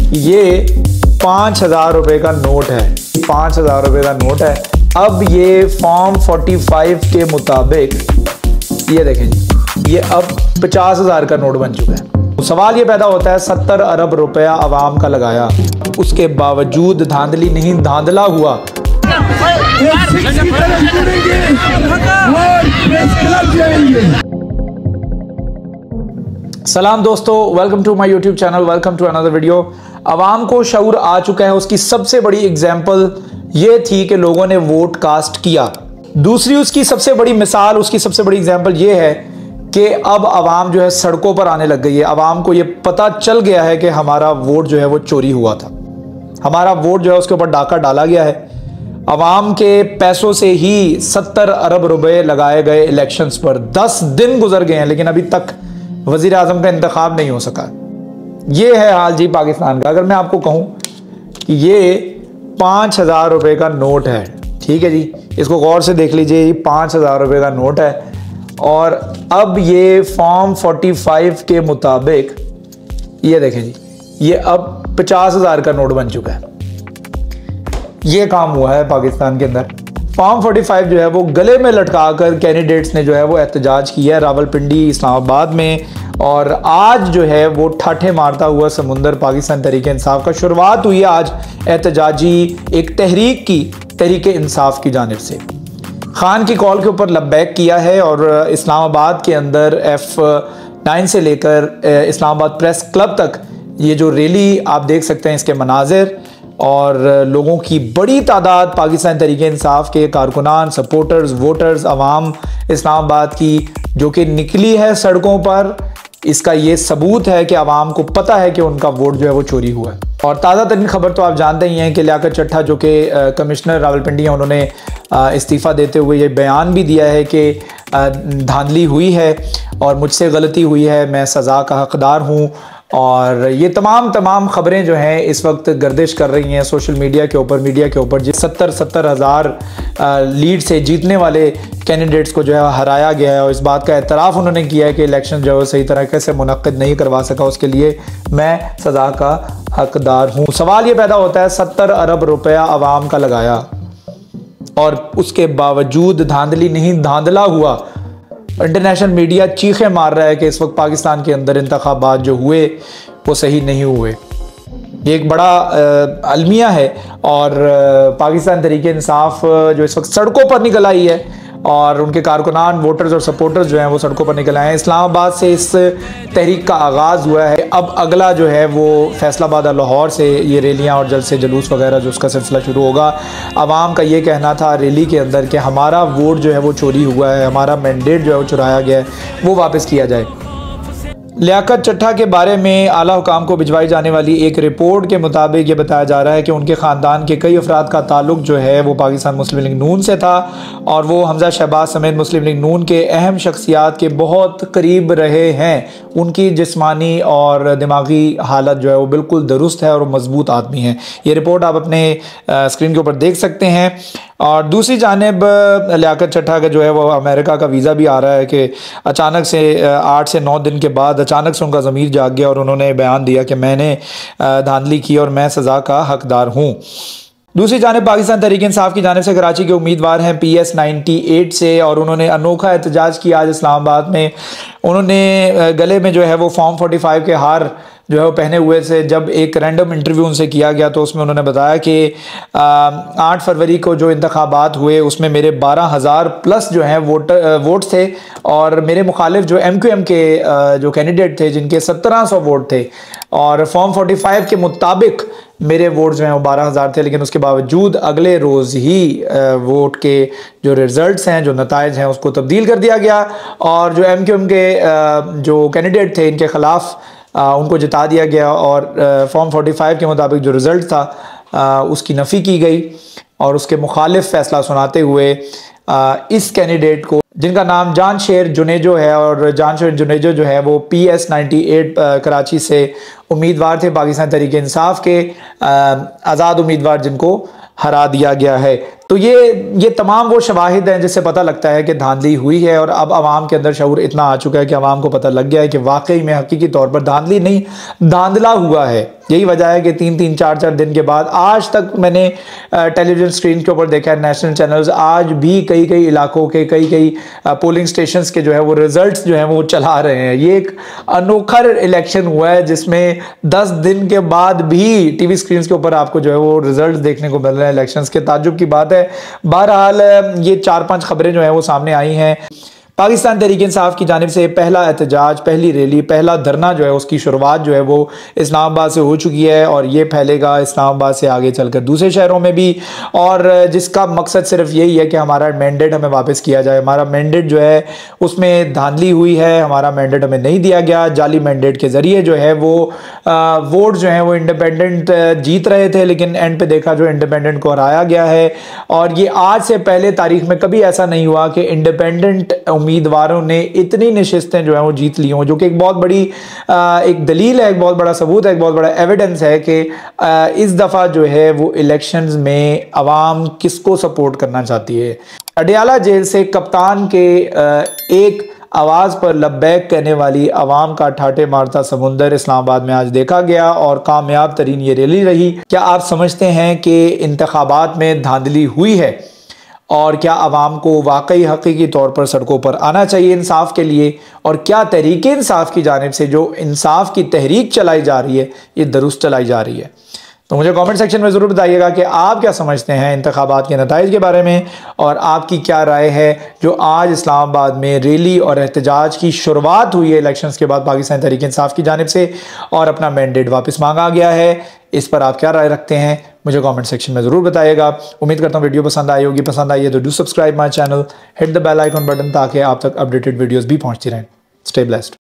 ये 5,000 रुपये का नोट है। 5,000 रुपये का नोट है। अब ये फॉर्म 45 के मुताबिक ये देखें जी, ये अब 50,000 का नोट बन चुका है। सवाल ये पैदा होता है 70 अरब रुपया आवाम का लगाया, उसके बावजूद धांधली नहीं धांधला हुआ। सलाम दोस्तों, welcome to my YouTube channel, welcome to another video. आवाम को शऊर आ चुका है। उसकी सबसे बड़ी एग्जाम्पल ये थी कि लोगों ने वोट कास्ट किया। दूसरी उसकी सबसे बड़ी मिसाल, उसकी सबसे बड़ी एग्जाम्पल ये है कि अब आवाम जो है सड़कों पर आने लग गई है। आवाम को ये पता चल गया है कि हमारा वोट जो है वो चोरी हुआ था, हमारा वोट जो है उसके ऊपर डाका डाला गया है। आवाम के पैसों से ही 70 अरब रुपए लगाए गए इलेक्शंस पर। 10 दिन गुजर गए हैं लेकिन अभी तक वजीर आजम का इंतखाब नहीं हो सका। ये है हाल जी पाकिस्तान का। अगर मैं आपको कहूं कि ये 5,000 रुपये का नोट है, ठीक है जी, इसको गौर से देख लीजिए, ये 5,000 रुपये का नोट है और अब ये फॉर्म 45 के मुताबिक ये देखें जी, ये अब 50,000 का नोट बन चुका है। ये काम हुआ है पाकिस्तान के अंदर। फॉर्म 45 जो है वो गले में लटका कर कैंडिडेट्स ने जो है वो एहतजाज किया है रावलपिंडी, इस्लामाबाद में। और आज जो है वो ठाठे मारता हुआ समुंदर पाकिस्तान तहरीक इंसाफ का शुरुआत हुई है आज एहतजाजी एक तहरीक की, तहरीक इंसाफ की जानिब से। खान की कॉल के ऊपर लब्बैक किया है और इस्लामाबाद के अंदर F9 से लेकर इस्लामाबाद प्रेस क्लब तक ये जो रैली आप देख सकते हैं, इसके मनाजिर और लोगों की बड़ी तादाद, पाकिस्तान तहरीक इंसाफ के कारकुनान, सपोर्टर्स, वोटर्स, आवाम इस्लामाबाद की जो कि निकली है सड़कों पर। इसका ये सबूत है कि आवाम को पता है कि उनका वोट जो है वो चोरी हुआ है। और ताज़ा तरीन खबर तो आप जानते ही हैं कि लियाकत चट्टा जो कि कमिश्नर रावलपिंडी हैं, उन्होंने इस्तीफ़ा देते हुए ये बयान भी दिया है कि धांधली हुई है और मुझसे गलती हुई है, मैं सज़ा का हकदार हूँ। और ये तमाम खबरें जो हैं इस वक्त गर्दिश कर रही हैं सोशल मीडिया के ऊपर, मीडिया के ऊपर। जिस 70 हज़ार लीड से जीतने वाले कैंडिडेट्स को जो है हराया गया है और इस बात का एतराफ़ उन्होंने किया है कि इलेक्शन जो है सही तरीके से मुनक्किद नहीं करवा सका, उसके लिए मैं सज़ा का हकदार हूँ। सवाल ये पैदा होता है 70 अरब रुपया आवाम का लगाया और उसके बावजूद धांधली नहीं धांधला हुआ। इंटरनेशनल मीडिया चीखें मार रहा है कि इस वक्त पाकिस्तान के अंदर इंतखाबात जो हुए वो सही नहीं हुए। ये एक बड़ा अलमिया है और पाकिस्तान तहरीक इंसाफ जो इस वक्त सड़कों पर निकल आई है और उनके कारकुनान, वोटर्स और सपोर्टर्स जो हैं वो सड़कों पर निकल आए हैं। इस्लामाबाद से इस तहरीक का आगाज़ हुआ है। अब अगला जो है वो फैसलाबाद और लाहौर से ये रैलियाँ और जल्द से जुलूस वगैरह जो उसका सिलसिला शुरू होगा। आवाम का ये कहना था रैली के अंदर कि हमारा वोट जो है वो चोरी हुआ है, हमारा मैंडेट जो है वो चुराया गया है, वो वापस किया जाए। लियाकत चट्टा के बारे में आला हुकाम को भिजवाई जाने वाली एक रिपोर्ट के मुताबिक ये बताया जा रहा है कि उनके ख़ानदान के कई अफराद का ताल्लुक जो है वो पाकिस्तान मुस्लिम लीग नून से था और वो हमजा शहबाज समेत मुस्लिम लीग नून के अहम शख्सियात के बहुत करीब रहे हैं। उनकी जिस्मानी और दिमागी हालत जो है वो बिल्कुल दुरुस्त है और मजबूत आदमी है। ये रिपोर्ट आप अपने स्क्रीन के ऊपर देख सकते हैं। और दूसरी जानिब लियाकत चट्टा का जो है वो अमेरिका का वीज़ा भी आ रहा है कि अचानक से 8 से 9 दिन के बाद अचानक से उनका ज़मीर जाग गया और उन्होंने बयान दिया कि मैंने धांधली की और मैं सज़ा का हकदार हूँ। दूसरी जानिब पाकिस्तान तहरीक इंसाफ की जानिब से कराची के उम्मीदवार हैं PS 98 से और उन्होंने अनोखा एहतजाज किया आज इस्लामाबाद में। उन्होंने गले में जो है वो फॉर्म 45 के हार जो है वो पहने हुए से जब एक रैंडम इंटरव्यू उनसे किया गया तो उसमें उन्होंने बताया कि 8 फरवरी को जो इंतखाबात हुए उसमें मेरे 12,000 प्लस जो हैं वोट थे और मेरे मुखालिफ जो MQM के जो कैंडिडेट थे जिनके 1700 वोट थे और फॉर्म 45 के मुताबिक मेरे वोट जो हैं वो 12,000 थे। लेकिन उसके बावजूद अगले रोज़ ही वोट के जो रिज़ल्ट्स हैं, जो नताइज हैं, उसको तब्दील कर दिया गया और जो MQM के जो कैंडिडेट थे इनके ख़िलाफ़ उनको जिता दिया गया और फॉर्म 45 के मुताबिक जो रिज़ल्ट था उसकी नफ़ी की गई और उसके मुखालिफ फ़ैसला सुनाते हुए इस कैंडिडेट को जिनका नाम जानशेर जुनेजो है। और जानशेर जुनेजो जो है वो PS 98 कराची से उम्मीदवार थे, पाकिस्तान तहरीक इंसाफ के आज़ाद उम्मीदवार जिनको हरा दिया गया है। तो ये तमाम वो शवाहिद हैं जिससे पता लगता है कि धांधली हुई है। और अब आवाम के अंदर शऊर इतना आ चुका है कि आवाम को पता लग गया है कि वाकई में हकीकी तौर पर धांधली नहीं, धांधला हुआ है। यही वजह है कि 3-3, 4-4 दिन के बाद आज तक मैंने टेलीविजन स्क्रीन के ऊपर देखा है, नेशनल चैनल्स आज भी कई इलाकों के कई पोलिंग स्टेशंस के जो है वो रिजल्ट्स जो है वो चला रहे हैं। ये एक अनोखा इलेक्शन हुआ है जिसमें 10 दिन के बाद भी टीवी स्क्रीन के ऊपर आपको जो है वो रिजल्ट देखने को मिल रहे हैं इलेक्शंस के। ताज्जुब की बात है। बहरहाल ये 4-5 खबरें जो है वो सामने आई हैं। पाकिस्तान तहरीक इंसाफ की जानिब से पहला एहतजाज, पहली रैली, पहला धरना जो है उसकी शुरुआत जो है वो इस्लामाबाद से हो चुकी है और ये फैलेगा इस्लामाबाद से आगे चलकर दूसरे शहरों में भी। और जिसका मकसद सिर्फ यही है कि हमारा मैंडेट हमें वापस किया जाए। हमारा मैंडेट जो है उसमें धांधली हुई है, हमारा मैंडेट हमें नहीं दिया गया। जाली मैंडेट के ज़रिए जो है वो वोट जो है वो इंडिपेंडेंट जीत रहे थे, लेकिन एंड पे देखा जो इंडिपेंडेंट को हराया गया है। और ये आज से पहले तारीख में कभी ऐसा नहीं हुआ कि इंडिपेंडेंट उम्मीदवारों ने इतनी नशिस्तें जो है वो जीत ली हों, जो कि एक बहुत बड़ी एक दलील है, एक बहुत बड़ा सबूत है, एक बहुत बड़ा एविडेंस है कि इस दफ़ा जो है वो इलेक्शंस में अवाम किसको सपोर्ट करना चाहती है। अडियाला जेल से कप्तान के एक आवाज़ पर लब्बैक कहने वाली आवाम का ठाटे मारता समुंदर इस्लामाबाद में आज देखा गया और कामयाब तरीन ये रैली रही। क्या आप समझते हैं कि इंतखाबात में धांधली हुई है और क्या आवाम को वाकई हकीकी तौर पर सड़कों पर आना चाहिए इंसाफ के लिए? और क्या तहरीक इंसाफ की जानिब से जो इंसाफ की तहरीक चलाई जा रही है ये दुरुस्त चलाई जा रही है? तो मुझे कमेंट सेक्शन में ज़रूर बताइएगा कि आप क्या समझते हैं इंतखाबात के नताइज के बारे में और आपकी क्या राय है जो आज इस्लामाबाद में रैली और एहतजाज की शुरुआत हुई है इलेक्शंस के बाद पाकिस्तान तहरीक इंसाफ की जानिब से और अपना मैंडेट वापस मांगा गया है। इस पर आप क्या राय रखते हैं मुझे कमेंट सेक्शन में ज़रूर बताइएगा। उम्मीद करता हूँ वीडियो पसंद आई होगी। पसंद आई है तो do subscribe my channel, hit the bell icon button ताकि आप तक अपडेटेड वीडियोज़ भी पहुँचती रहें। Stay blessed.